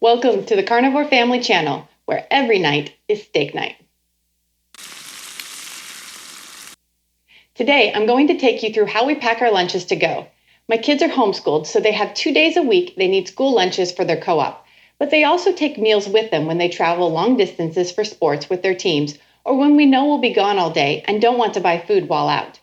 Welcome to the Carnivore Family Channel, where every night is steak night. Today, I'm going to take you through how we pack our lunches to go. My kids are homeschooled, so they have 2 days a week they need school lunches for their co-op, but they also take meals with them when they travel long distances for sports with their teams, or when we know we'll be gone all day and don't want to buy food while out.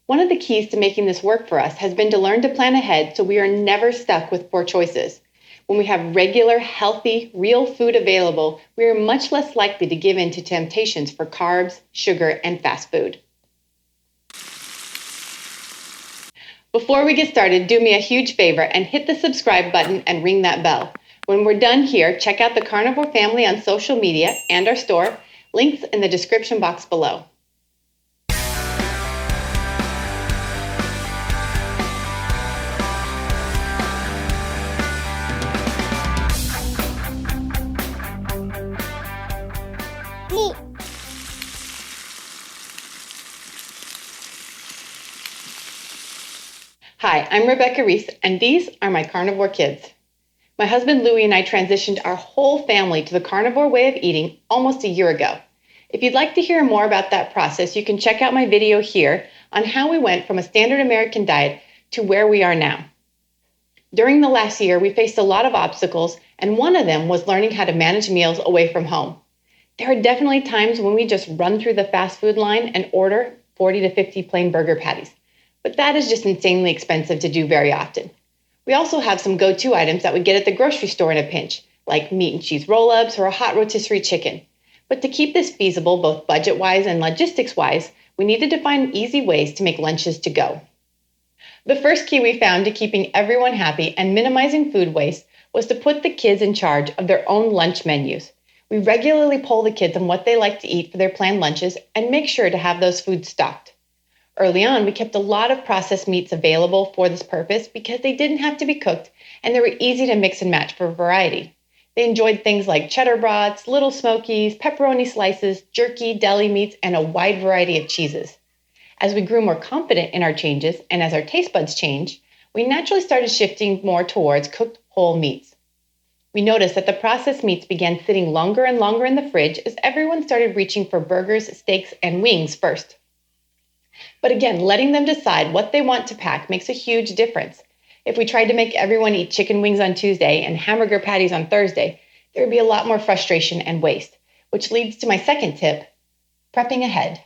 One of the keys to making this work for us has been to learn to plan ahead so we are never stuck with poor choices. When we have regular, healthy, real food available, we are much less likely to give in to temptations for carbs, sugar, and fast food. Before we get started, do me a huge favor and hit the subscribe button and ring that bell. When we're done here, check out the Carnivore family on social media and our store. Links in the description box below. Hi, I'm Rebecca Reese, and these are my carnivore kids. My husband Louie and I transitioned our whole family to the carnivore way of eating almost a year ago. If you'd like to hear more about that process, you can check out my video here on how we went from a standard American diet to where we are now. During the last year, we faced a lot of obstacles, and one of them was learning how to manage meals away from home. There are definitely times when we just run through the fast food line and order 40 to 50 plain burger patties. But that is just insanely expensive to do very often. We also have some go-to items that we get at the grocery store in a pinch, like meat and cheese roll-ups or a hot rotisserie chicken. But to keep this feasible, both budget-wise and logistics-wise, we needed to find easy ways to make lunches to go. The first key we found to keeping everyone happy and minimizing food waste was to put the kids in charge of their own lunch menus. We regularly poll the kids on what they like to eat for their planned lunches and make sure to have those foods stocked. Early on, we kept a lot of processed meats available for this purpose because they didn't have to be cooked and they were easy to mix and match for variety. They enjoyed things like cheddar brats, little smokies, pepperoni slices, jerky, deli meats, and a wide variety of cheeses. As we grew more confident in our changes and as our taste buds changed, we naturally started shifting more towards cooked whole meats. We noticed that the processed meats began sitting longer and longer in the fridge as everyone started reaching for burgers, steaks, and wings first. But again, letting them decide what they want to pack makes a huge difference. If we tried to make everyone eat chicken wings on Tuesday and hamburger patties on Thursday, there would be a lot more frustration and waste, which leads to my second tip, prepping ahead.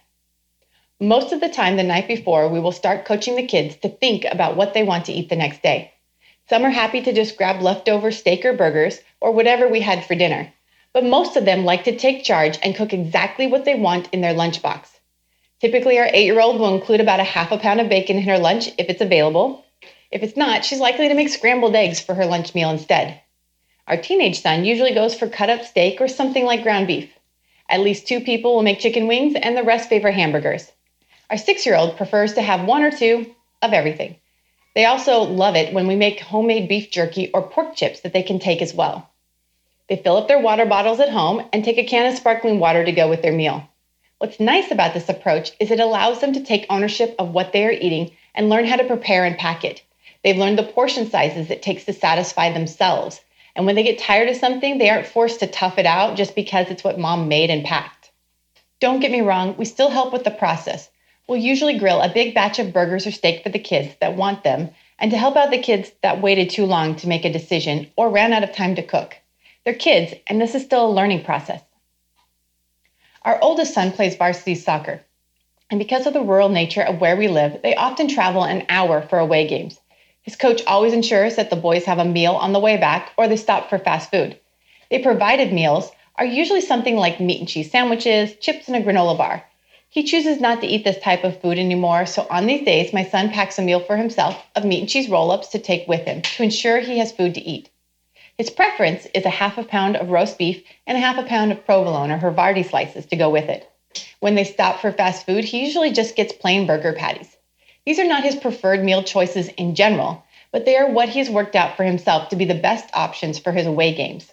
Most of the time the night before, we will start coaching the kids to think about what they want to eat the next day. Some are happy to just grab leftover steak or burgers or whatever we had for dinner, but most of them like to take charge and cook exactly what they want in their lunchbox. Typically, our 8-year-old will include about a half a pound of bacon in her lunch if it's available. If it's not, she's likely to make scrambled eggs for her lunch meal instead. Our teenage son usually goes for cut up steak or something like ground beef. At least 2 people will make chicken wings and the rest favor hamburgers. Our 6-year-old prefers to have 1 or 2 of everything. They also love it when we make homemade beef jerky or pork chips that they can take as well. They fill up their water bottles at home and take a can of sparkling water to go with their meal. What's nice about this approach is it allows them to take ownership of what they are eating and learn how to prepare and pack it. They've learned the portion sizes it takes to satisfy themselves. And when they get tired of something, they aren't forced to tough it out just because it's what mom made and packed. Don't get me wrong, we still help with the process. We'll usually grill a big batch of burgers or steak for the kids that want them and to help out the kids that waited too long to make a decision or ran out of time to cook. They're kids, and this is still a learning process. Our oldest son plays varsity soccer, and because of the rural nature of where we live, they often travel an hour for away games. His coach always ensures that the boys have a meal on the way back or they stop for fast food. The provided meals are usually something like meat and cheese sandwiches, chips, and a granola bar. He chooses not to eat this type of food anymore, so on these days, my son packs a meal for himself of meat and cheese roll-ups to take with him to ensure he has food to eat. His preference is a half a pound of roast beef and a half a pound of provolone or Havarti slices to go with it. When they stop for fast food, he usually just gets plain burger patties. These are not his preferred meal choices in general, but they are what he has worked out for himself to be the best options for his away games.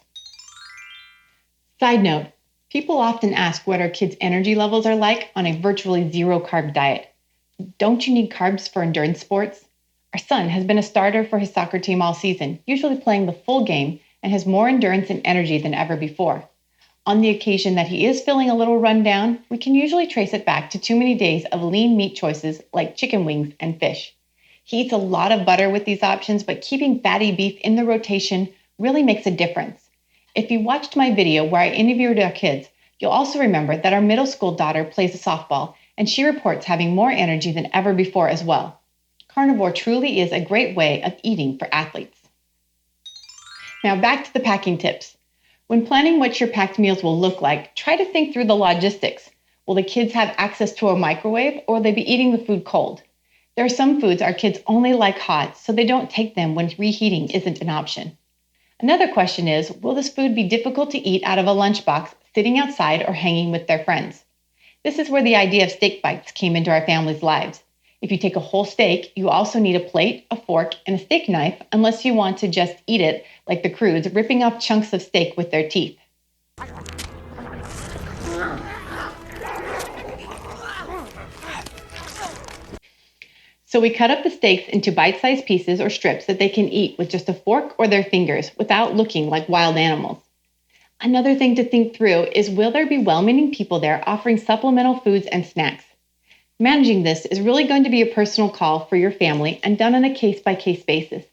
Side note, people often ask what our kids' energy levels are like on a virtually zero carb diet. Don't you need carbs for endurance sports? Our son has been a starter for his soccer team all season, usually playing the full game, and has more endurance and energy than ever before. On the occasion that he is feeling a little run down, we can usually trace it back to too many days of lean meat choices like chicken wings and fish. He eats a lot of butter with these options, but keeping fatty beef in the rotation really makes a difference. If you watched my video where I interviewed our kids, you'll also remember that our middle school daughter plays a softball, and she reports having more energy than ever before as well. Carnivore truly is a great way of eating for athletes. Now back to the packing tips. When planning what your packed meals will look like, try to think through the logistics. Will the kids have access to a microwave, or will they be eating the food cold? There are some foods our kids only like hot, so they don't take them when reheating isn't an option. Another question is, will this food be difficult to eat out of a lunchbox, sitting outside, or hanging with their friends? This is where the idea of steak bites came into our family's lives. If you take a whole steak, you also need a plate, a fork, and a steak knife, unless you want to just eat it like the Crudes, ripping off chunks of steak with their teeth. So we cut up the steaks into bite-sized pieces or strips that they can eat with just a fork or their fingers without looking like wild animals. Another thing to think through is, will there be well-meaning people there offering supplemental foods and snacks? Managing this is really going to be a personal call for your family and done on a case-by-case basis.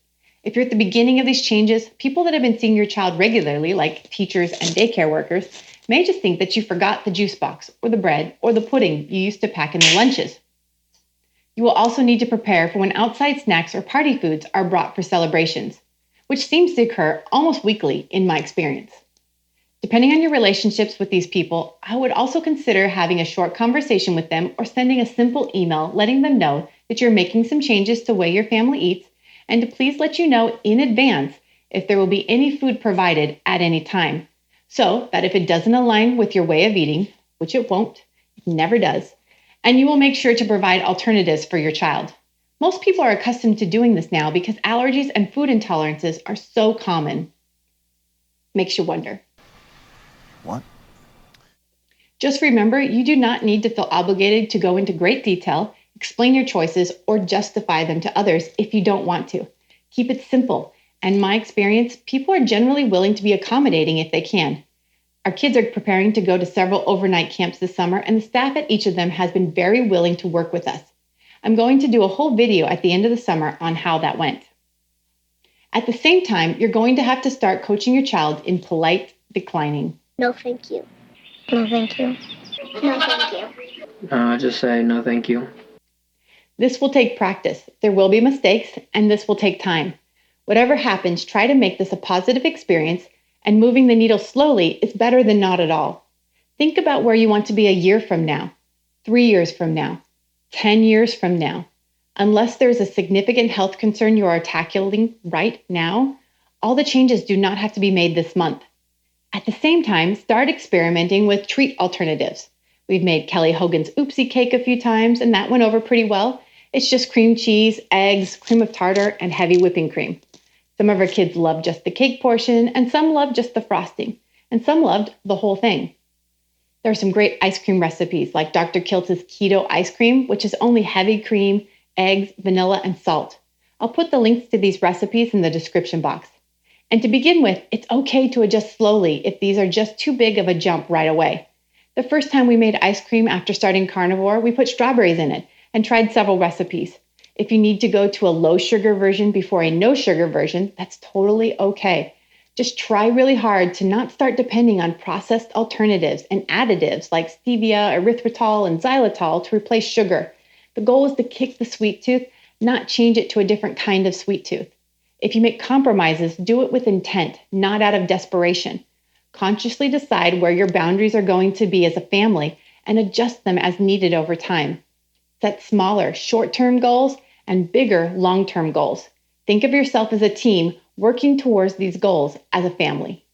If you're at the beginning of these changes, people that have been seeing your child regularly, like teachers and daycare workers, may just think that you forgot the juice box or the bread or the pudding you used to pack in the lunches. You will also need to prepare for when outside snacks or party foods are brought for celebrations, which seems to occur almost weekly in my experience. Depending on your relationships with these people, I would also consider having a short conversation with them or sending a simple email letting them know that you're making some changes to the way your family eats, and to please let you know in advance if there will be any food provided at any time, so that if it doesn't align with your way of eating, which it won't, it never does, and you will make sure to provide alternatives for your child. Most people are accustomed to doing this now because allergies and food intolerances are so common. Makes you wonder. What? Just remember, you do not need to feel obligated to go into great detail, explain your choices, or justify them to others if you don't want to. Keep it simple. And in my experience, people are generally willing to be accommodating if they can. Our kids are preparing to go to several overnight camps this summer, and the staff at each of them has been very willing to work with us. I'm going to do a whole video at the end of the summer on how that went. At the same time, you're going to have to start coaching your child in polite declining. No, thank you. No, thank you. No, thank you. Just say no thank you. This will take practice. There will be mistakes, and this will take time. Whatever happens, try to make this a positive experience, and moving the needle slowly is better than not at all. Think about where you want to be a year from now, 3 years from now, 10 years from now. Unless there's a significant health concern you are tackling right now, all the changes do not have to be made this month. At the same time, start experimenting with treat alternatives. We've made Kelly Hogan's Oopsie Cake a few times, and that went over pretty well. It's just cream cheese, eggs, cream of tartar, and heavy whipping cream. Some of our kids loved just the cake portion, and some loved just the frosting, and some loved the whole thing. There are some great ice cream recipes like Dr. Kiltz's Keto Ice Cream, which is only heavy cream, eggs, vanilla, and salt. I'll put the links to these recipes in the description box. And to begin with, it's okay to adjust slowly if these are just too big of a jump right away. The first time we made ice cream after starting Carnivore, we put strawberries in it and tried several recipes. If you need to go to a low sugar version before a no sugar version, that's totally okay. Just try really hard to not start depending on processed alternatives and additives like stevia, erythritol, and xylitol to replace sugar. The goal is to kick the sweet tooth, not change it to a different kind of sweet tooth. If you make compromises, do it with intent, not out of desperation. Consciously decide where your boundaries are going to be as a family and adjust them as needed over time. Set smaller, short-term goals and bigger, long-term goals. Think of yourself as a team working towards these goals as a family.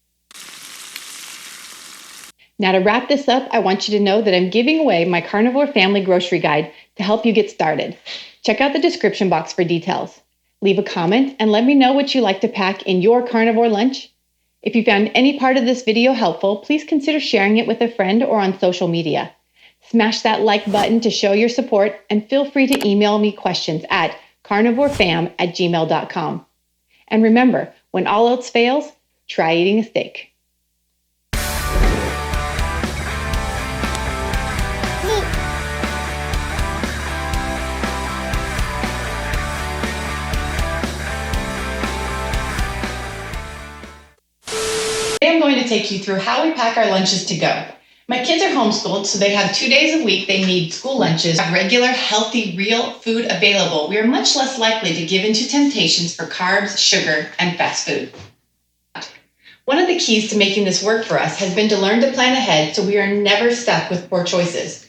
Now, to wrap this up, I want you to know that I'm giving away my Carnivore Family Grocery Guide to help you get started. Check out the description box for details. Leave a comment and let me know what you like to pack in your carnivore lunch. If you found any part of this video helpful, please consider sharing it with a friend or on social media. Smash that like button to show your support, and feel free to email me questions at carnivorefam@gmail.com. And remember, when all else fails, try eating a steak. Today I'm going to take you through how we pack our lunches to go. My kids are homeschooled, so they have 2 days a week they need school lunches. Regular, healthy, real food available. We are much less likely to give into temptations for carbs, sugar, and fast food. One of the keys to making this work for us has been to learn to plan ahead so we are never stuck with poor choices.